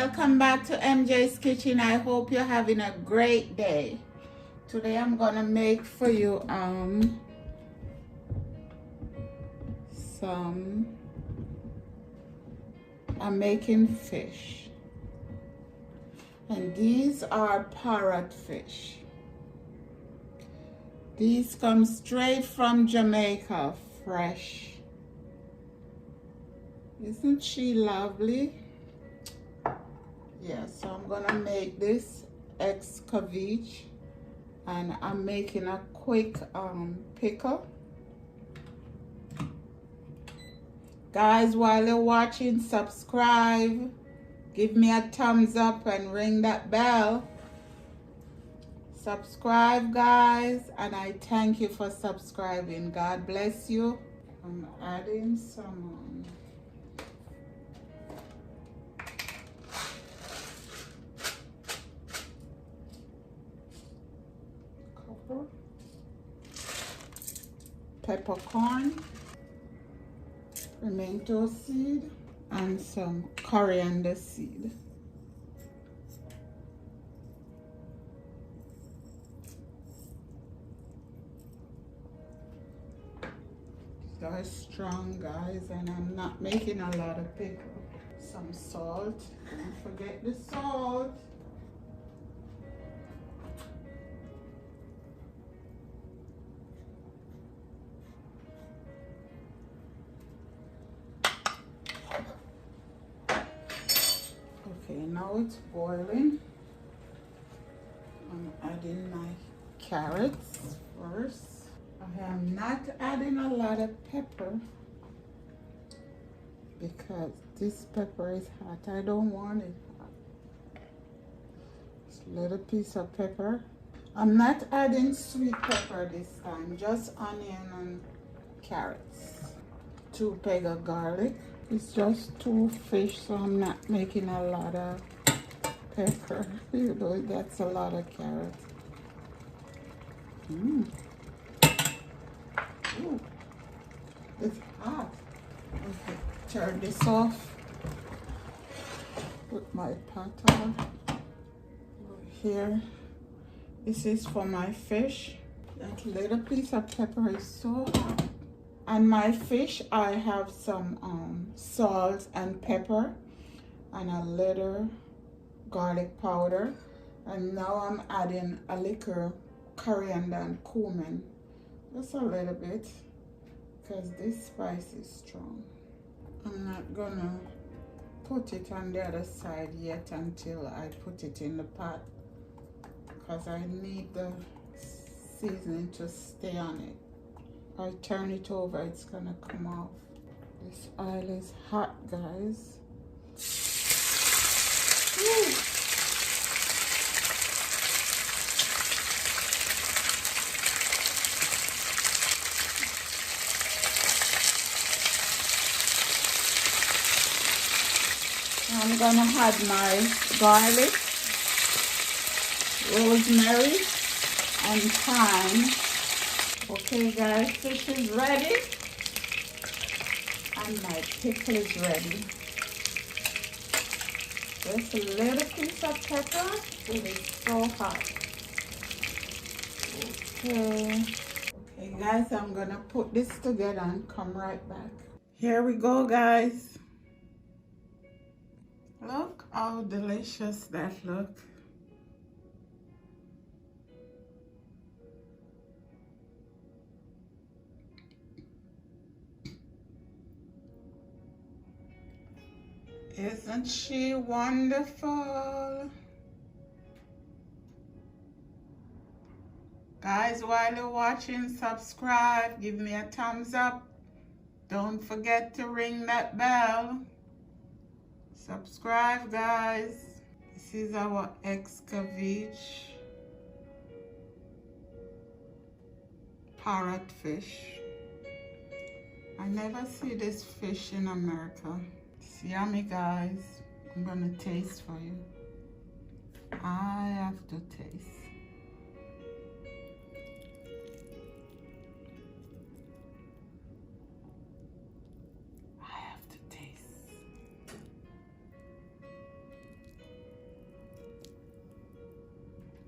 welcome back to MJ's Kitchen. I hope you're having a great day. Today I'm gonna make for you I'm making fish, and these are parrot fish. These come straight from Jamaica, fresh. Isn't she lovely? Yeah, so I'm gonna make this Escovitch, and I'm making a quick pickle. Guys, while you're watching, subscribe, give me a thumbs up and ring that bell. Subscribe, guys, and I thank you for subscribing. God bless you. I'm adding some peppercorn, pimento seed, and some coriander seed. These are strong, guys, and I'm not making a lot of pickle. Some salt, don't forget the salt. Okay, now it's boiling. I'm adding my carrots first. I am not adding a lot of pepper because this pepper is hot. I don't want it hot. Just a little piece of pepper. I'm not adding sweet pepper this time, just onion and carrots. 2 pegs of garlic. It's just 2 fish, so I'm not making a lot of pepper. You know, that's a lot of carrots. Ooh, it's hot. Okay, turn this off. Put my pot on here. This is for my fish. That little piece of pepper is so hot. And my fish, I have some salt and pepper and a little garlic powder. And now I'm adding a little coriander and cumin. Just a little bit, because this spice is strong. I'm not gonna put it on the other side yet until I put it in the pot, because I need the seasoning to stay on it. If I turn it over, it's gonna come off. This oil is hot, guys. Woo. I'm gonna add my garlic, rosemary, and thyme. Okay, guys, fish is ready, and my pickle is ready. Just a little piece of pepper. It is so hot. Okay. Okay, guys, I'm gonna put this together and come right back. Here we go, guys. Look how delicious that looks. Isn't she wonderful? Guys, while you're watching, subscribe, give me a thumbs up. Don't forget to ring that bell. Subscribe, guys. This is our Escovitch Parrot Fish. I never see this fish in America. It's yummy, guys. I'm gonna taste for you. I have to taste.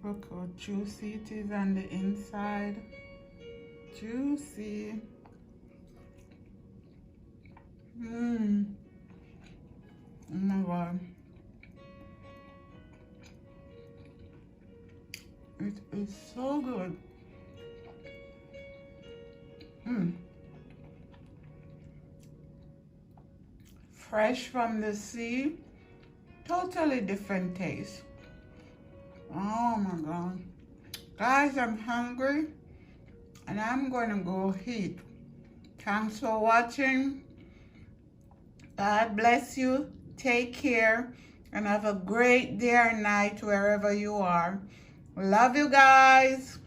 Look how juicy it is on the inside. Juicy. Oh my God. It is so good. Fresh from the sea. Totally different taste. Oh my God. Guys, I'm hungry and I'm going to go eat. Thanks for watching. God bless you. Take care and have a great day or night wherever you are. Love you guys.